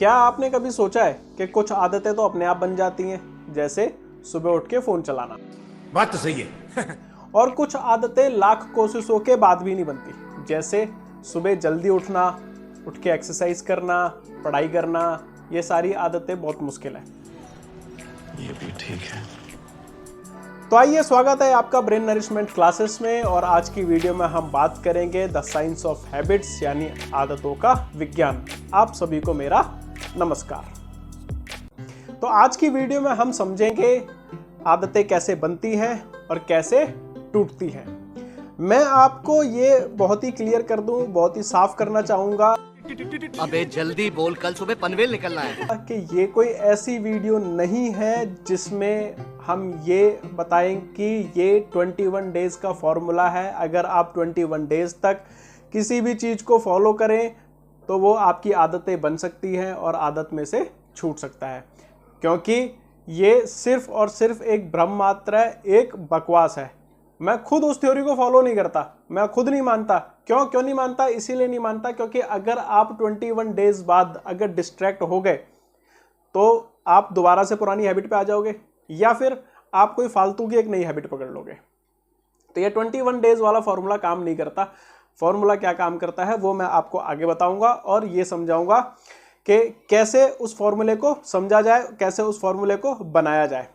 क्या आपने कभी सोचा है कि कुछ आदतें तो अपने आप बन जाती हैं, जैसे सुबह उठ के फोन चलाना। बात तो सही है। और कुछ आदतें लाख कोशिशों के बाद भी नहीं बनती, जैसे सुबह जल्दी उठना, उठ के एक्सरसाइज करना, पढ़ाई करना। ये सारी आदतें बहुत मुश्किल है। ये भी ठीक है। तो आइए, स्वागत है आपका ब्रेन नरिशमेंट क्लासेस में। और आज की वीडियो में हम बात करेंगे द साइंस ऑफ हैबिट्स, यानी आदतों का विज्ञान। आप सभी को मेरा नमस्कार। तो आज की वीडियो में हम समझेंगे आदतें कैसे बनती हैं और कैसे टूटती हैं। मैं आपको ये बहुत ही क्लियर कर दूं, बहुत ही साफ करना चाहूंगा। अबे जल्दी बोल, कल सुबह पनवेल निकलना है। कि ये कोई ऐसी वीडियो नहीं है जिसमें हम ये बताएं कि ये 21 डेज का फॉर्मूला है। अगर आप 21 डेज तक किसी भी चीज को फॉलो करें तो वो आपकी आदतें बन सकती हैं और आदत में से छूट सकता है, क्योंकि ये सिर्फ और सिर्फ एक भ्रम मात्र है, एक बकवास है। मैं खुद उस थ्योरी को फॉलो नहीं करता, मैं खुद नहीं मानता। क्यों नहीं मानता? इसीलिए नहीं मानता क्योंकि अगर आप 21 डेज बाद अगर डिस्ट्रैक्ट हो गए तो आप दोबारा से पुरानी हैबिट पे आ जाओगे, या फिर आप कोई फालतू की एक नई हैबिट पकड़ लोगे। तो ये 21 डेज वाला फॉर्मूला काम नहीं करता। फॉर्मूला क्या काम करता है वो मैं आपको आगे बताऊंगा और ये समझाऊंगा कि कैसे उस फॉर्मूले को समझा जाए, कैसे उस फॉर्मूले को बनाया जाए।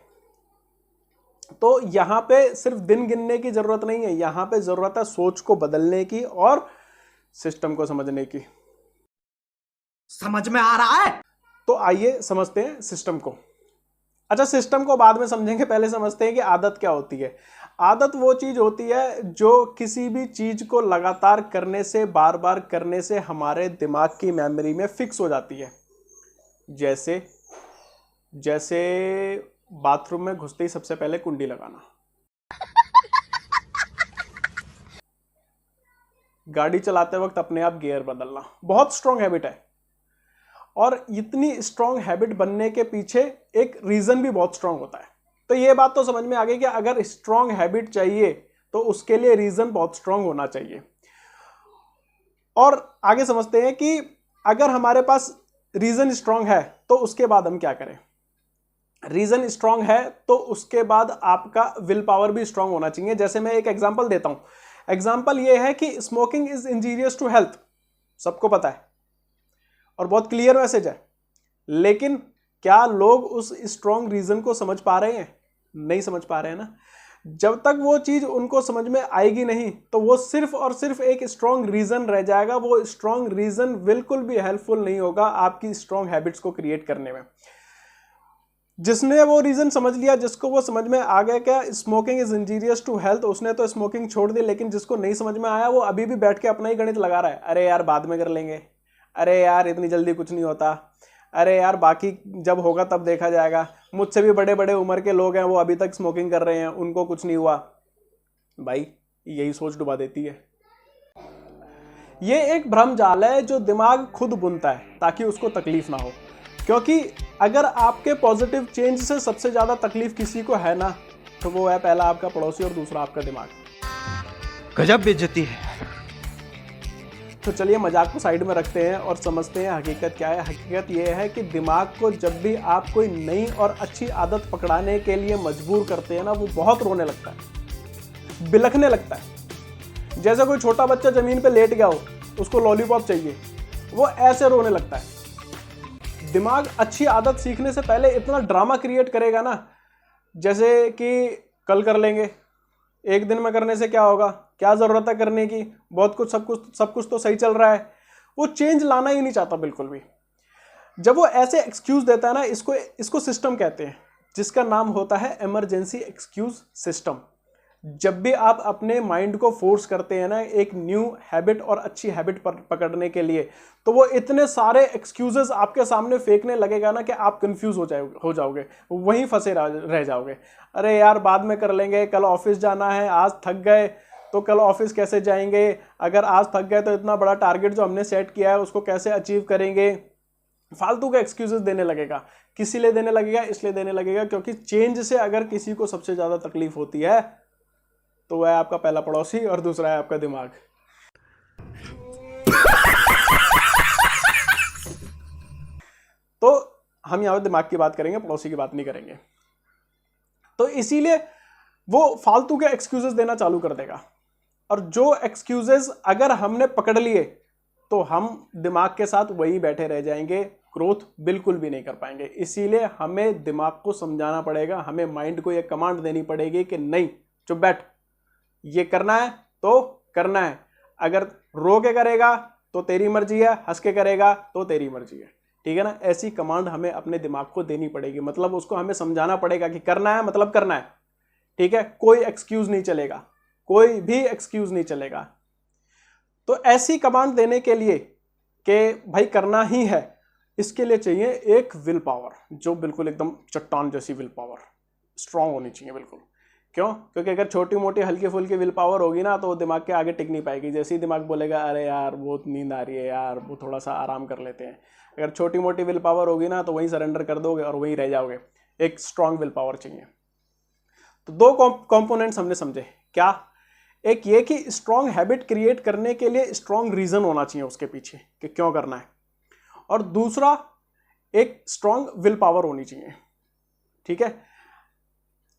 तो यहां पे सिर्फ दिन गिनने की जरूरत नहीं है, यहां पे जरूरत है सोच को बदलने की और सिस्टम को समझने की। समझ में आ रहा है? तो आइए समझते हैं सिस्टम को। अच्छा, सिस्टम को बाद में समझेंगे, पहले समझते हैं कि आदत क्या होती है। आदत वो चीज होती है जो किसी भी चीज को लगातार करने से, बार बार करने से हमारे दिमाग की मेमोरी में फिक्स हो जाती है। जैसे जैसे बाथरूम में घुसते ही सबसे पहले कुंडी लगाना, गाड़ी चलाते वक्त अपने आप गियर बदलना। बहुत स्ट्रांग हैबिट है और इतनी स्ट्रांग हैबिट बनने के पीछे एक रीजन भी बहुत स्ट्रांग होता है। तो ये बात तो समझ में आ गई कि अगर स्ट्रांग हैबिट चाहिए तो उसके लिए रीजन बहुत स्ट्रांग होना चाहिए। और आगे समझते हैं कि अगर हमारे पास रीजन स्ट्रांग है तो उसके बाद हम क्या करें। रीजन स्ट्रांग है तो उसके बाद आपका विल पावर भी स्ट्रांग होना चाहिए। जैसे मैं एक एग्जांपल देता हूं। एग्जांपल ये है कि smoking is injurious to health, सबको पता है और बहुत क्लियर मैसेज है। लेकिन क्या लोग उस स्ट्रांग रीजन को समझ पा रहे हैं? नहीं समझ पा रहे हैं ना। जब तक वो चीज उनको समझ में आएगी नहीं तो वो सिर्फ और सिर्फ एक स्ट्रांग रीजन रह जाएगा। वो स्ट्रांग रीजन बिल्कुल भी हेल्पफुल नहीं होगा आपकी स्ट्रांग हैबिट्स को क्रिएट करने में। जिसने वो रीजन समझ लिया, जिसको वो समझ में आ गया क्या smoking is injurious to health, उसने तो स्मोकिंग छोड़ दी। लेकिन जिसको नहीं समझ में आया वो अभी भी बैठ के अपना ही गणित लगा रहा है। अरे यार बाद में कर लेंगे, अरे यार इतनी जल्दी कुछ नहीं होता, अरे यार बाकी जब होगा तब देखा जाएगा। मुझसे भी बड़े बड़े उम्र के लोग हैं, वो अभी तक स्मोकिंग कर रहे हैं, उनको कुछ नहीं हुआ। भाई यही सोच डुबा देती है। ये एक भ्रम जाल है जो दिमाग खुद बुनता है ताकि उसको तकलीफ ना हो। क्योंकि अगर आपके पॉजिटिव चेंज से सबसे ज्यादा तकलीफ किसी को है ना, तो वो है पहला आपका पड़ोसी और दूसरा आपका दिमाग। गजब बेइज्जती है। तो चलिए मजाक को साइड में रखते हैं और समझते हैं हकीकत क्या है। हकीकत यह है कि दिमाग को जब भी आप कोई नई और अच्छी आदत पकड़ाने के लिए मजबूर करते हैं ना, वो बहुत रोने लगता है, बिलखने लगता है। जैसे कोई छोटा बच्चा जमीन पे लेट गया हो, उसको लॉलीपॉप चाहिए, वो ऐसे रोने लगता है। दिमाग अच्छी आदत सीखने से पहले इतना ड्रामा क्रिएट करेगा ना, जैसे कि कल कर लेंगे, एक दिन में करने से क्या होगा, क्या जरूरत है करने की, बहुत कुछ सब कुछ तो सही चल रहा है। वो चेंज लाना ही नहीं चाहता बिल्कुल भी। जब वो ऐसे एक्सक्यूज देता है ना, इसको सिस्टम कहते हैं, जिसका नाम होता है इमरजेंसी एक्सक्यूज सिस्टम। जब भी आप अपने माइंड को फोर्स करते हैं ना एक न्यू हैबिट और अच्छी हैबिट पकड़ने के लिए, तो वो इतने सारे एक्सक्यूजेस आपके सामने फेंकने लगेगा ना कि आप कंफ्यूज हो जाओगे, वहीं फंसे रह जाओगे। अरे यार बाद में कर लेंगे, कल ऑफिस जाना है, आज थक गए तो कल ऑफिस कैसे जाएंगे, अगर आज थक गए तो इतना बड़ा टारगेट जो हमने सेट किया है उसको कैसे अचीव करेंगे। फालतू के एक्सक्यूजेस देने लगेगा। किसी लिए देने लगेगा? इसलिए देने लगेगा क्योंकि चेंज से अगर किसी को सबसे ज्यादा तकलीफ होती है तो वह है आपका पहला पड़ोसी और दूसरा है आपका दिमाग। तो हम यहाँ पे दिमाग की बात करेंगे, पड़ोसी की बात नहीं करेंगे। तो इसीलिए वो फालतू के एक्सक्यूजेस देना चालू कर देगा, और जो एक्सक्यूजेस अगर हमने पकड़ लिए तो हम दिमाग के साथ वही बैठे रह जाएंगे, ग्रोथ बिल्कुल भी नहीं कर पाएंगे। इसीलिए हमें दिमाग को समझाना पड़ेगा, हमें माइंड को यह कमांड देनी पड़ेगी कि नहीं चुप बैठ, ये करना है तो करना है, अगर रो के करेगा तो तेरी मर्जी है, हंस के करेगा तो तेरी मर्जी है, ठीक है ना। ऐसी कमांड हमें अपने दिमाग को देनी पड़ेगी, मतलब उसको हमें समझाना पड़ेगा कि करना है मतलब करना है, ठीक है। कोई एक्सक्यूज नहीं चलेगा, कोई भी एक्सक्यूज नहीं चलेगा। तो ऐसी कमांड देने के लिए कि भाई करना ही है, इसके लिए चाहिए एक विल पावर, जो बिल्कुल एकदम चट्टान जैसी विल पावर स्ट्रांग होनी चाहिए बिल्कुल। क्यों? क्योंकि अगर छोटी मोटी हल्की फुल्की विल पावर होगी ना तो दिमाग के आगे टिक नहीं पाएगी। जैसे ही दिमाग बोलेगा अरे यार बहुत नींद आ रही है यार, वो थोड़ा सा आराम कर लेते हैं, अगर छोटी मोटी विल पावर होगी ना तो वहीं सरेंडर कर दोगे और वहीं रह जाओगे। एक स्ट्रांग विल पावर चाहिए। तो दो कंपोनेंट्स हमने समझे, क्या? एक ये कि स्ट्रांग हैबिट क्रिएट करने के लिए स्ट्रांग रीजन होना चाहिए उसके पीछे कि क्यों करना है, और दूसरा एक स्ट्रांग विल पावर होनी चाहिए, ठीक है।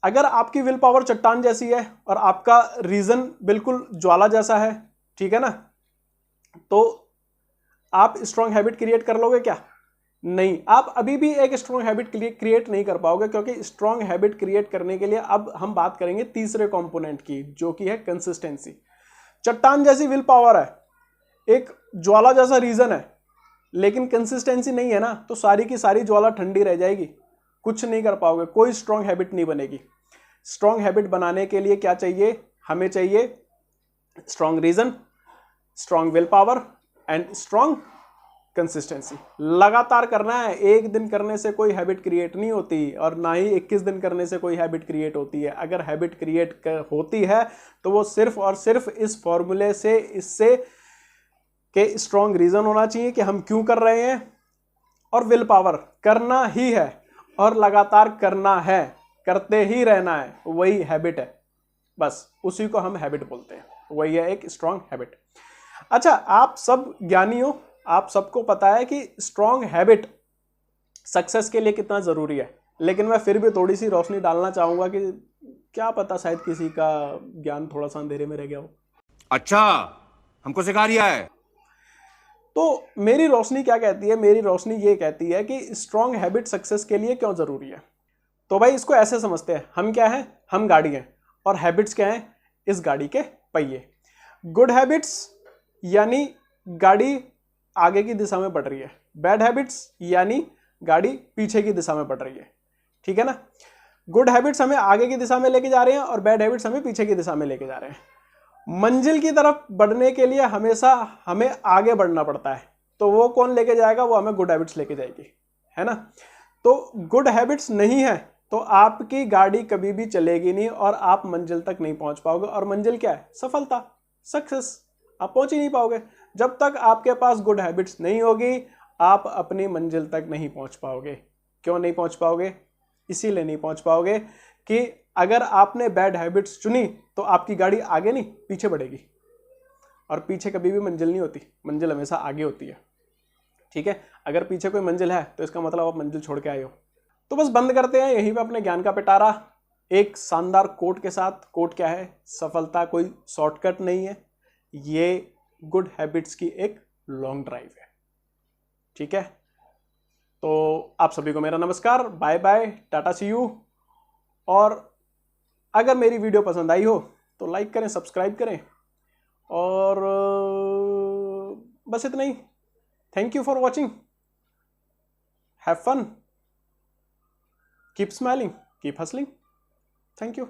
अगर आपकी विल पावर चट्टान जैसी है और आपका रीजन बिल्कुल ज्वाला जैसा है, ठीक है ना, तो आप स्ट्रांग हैबिट क्रिएट कर लोगे क्या? नहीं, आप अभी भी एक स्ट्रांग हैबिट क्रिएट नहीं कर पाओगे, क्योंकि स्ट्रांग हैबिट क्रिएट करने के लिए अब हम बात करेंगे तीसरे कंपोनेंट की, जो कि है कंसिस्टेंसी। चट्टान जैसी विल पावर है, एक ज्वाला जैसा रीजन है, लेकिन कंसिस्टेंसी नहीं है ना, तो सारी की सारी ज्वाला ठंडी रह जाएगी, कुछ नहीं कर पाओगे, कोई स्ट्रांग हैबिट नहीं बनेगी। स्ट्रांग हैबिट बनाने के लिए क्या चाहिए? हमें चाहिए strong reason, strong will power and strong consistency. लगातार करना है, एक दिन करने से कोई हैबिट क्रिएट नहीं होती, और ना ही 21 दिन करने से कोई हैबिट क्रिएट होती है। अगर हैबिट क्रिएट होती है तो वो सिर्फ और सिर्फ इस फॉर्मूले से, इससे के स्ट्रांग रीजन होना चाहिए कि हम क्यों कर रहे हैं, और विल पावर करना ही है और लगातार करना है, करते ही रहना है, वही हैबिट है। बस उसी को हम हैबिट बोलते हैं, वही है एक स्ट्रांग हैबिट। अच्छा, आप सब ज्ञानी हो, आप सबको पता है कि स्ट्रांग हैबिट सक्सेस के लिए कितना जरूरी है, लेकिन मैं फिर भी थोड़ी सी रोशनी डालना चाहूंगा कि क्या पता शायद किसी का ज्ञान थोड़ा सा अंधेरे में रह गया हो। अच्छा, हमको सिखा रिया है। तो मेरी रोशनी क्या कहती है? मेरी रोशनी ये कहती है कि स्ट्रांग हैबिट सक्सेस के लिए क्यों जरूरी है। तो भाई इसको ऐसे समझते हैं, हम क्या हैं? हम गाड़ी हैं, और हैबिट्स क्या हैं? इस गाड़ी के पहिए। गुड हैबिट्स यानी गाड़ी आगे की दिशा में बढ़ रही है, बैड हैबिट्स यानी गाड़ी पीछे की दिशा में बढ़ रही है, ठीक है ना। गुड हैबिट्स हमें आगे की दिशा में लेके जा रहे हैं और बैड हैबिट्स हमें पीछे की दिशा में लेके जा रहे हैं। मंजिल की तरफ बढ़ने के लिए हमेशा हमें आगे बढ़ना पड़ता है, तो वो कौन लेके जाएगा? वो हमें गुड हैबिट्स लेके जाएगी, है ना। तो गुड हैबिट्स नहीं है तो आपकी गाड़ी कभी भी चलेगी नहीं और आप मंजिल तक नहीं पहुंच पाओगे। और मंजिल क्या है? सफलता, सक्सेस। आप पहुंच ही नहीं पाओगे जब तक आपके पास गुड हैबिट्स नहीं होगी, आप अपनी मंजिल तक नहीं पहुंच पाओगे। क्यों नहीं पहुंच पाओगे? इसीलिए नहीं पहुंच पाओगे कि अगर आपने बैड हैबिट्स चुनी तो आपकी गाड़ी आगे नहीं पीछे बढ़ेगी, और पीछे कभी भी मंजिल नहीं होती, मंजिल हमेशा आगे होती है, ठीक है। अगर पीछे कोई मंजिल है तो इसका मतलब आप मंजिल छोड़ के आए हो। तो बस बंद करते हैं यहीं पे अपने ज्ञान का पिटारा एक शानदार कोट के साथ। कोट क्या है? सफलता कोई शॉर्टकट नहीं है, ये गुड हैबिट्स की एक लॉन्ग ड्राइव है, ठीक है। तो आप सभी को मेरा नमस्कार, bye bye, tata, see you. और अगर मेरी वीडियो पसंद आई हो तो लाइक करें, सब्सक्राइब करें, और बस इतना ही। Thank you for watching, have fun, keep smiling, keep hustling. Thank you.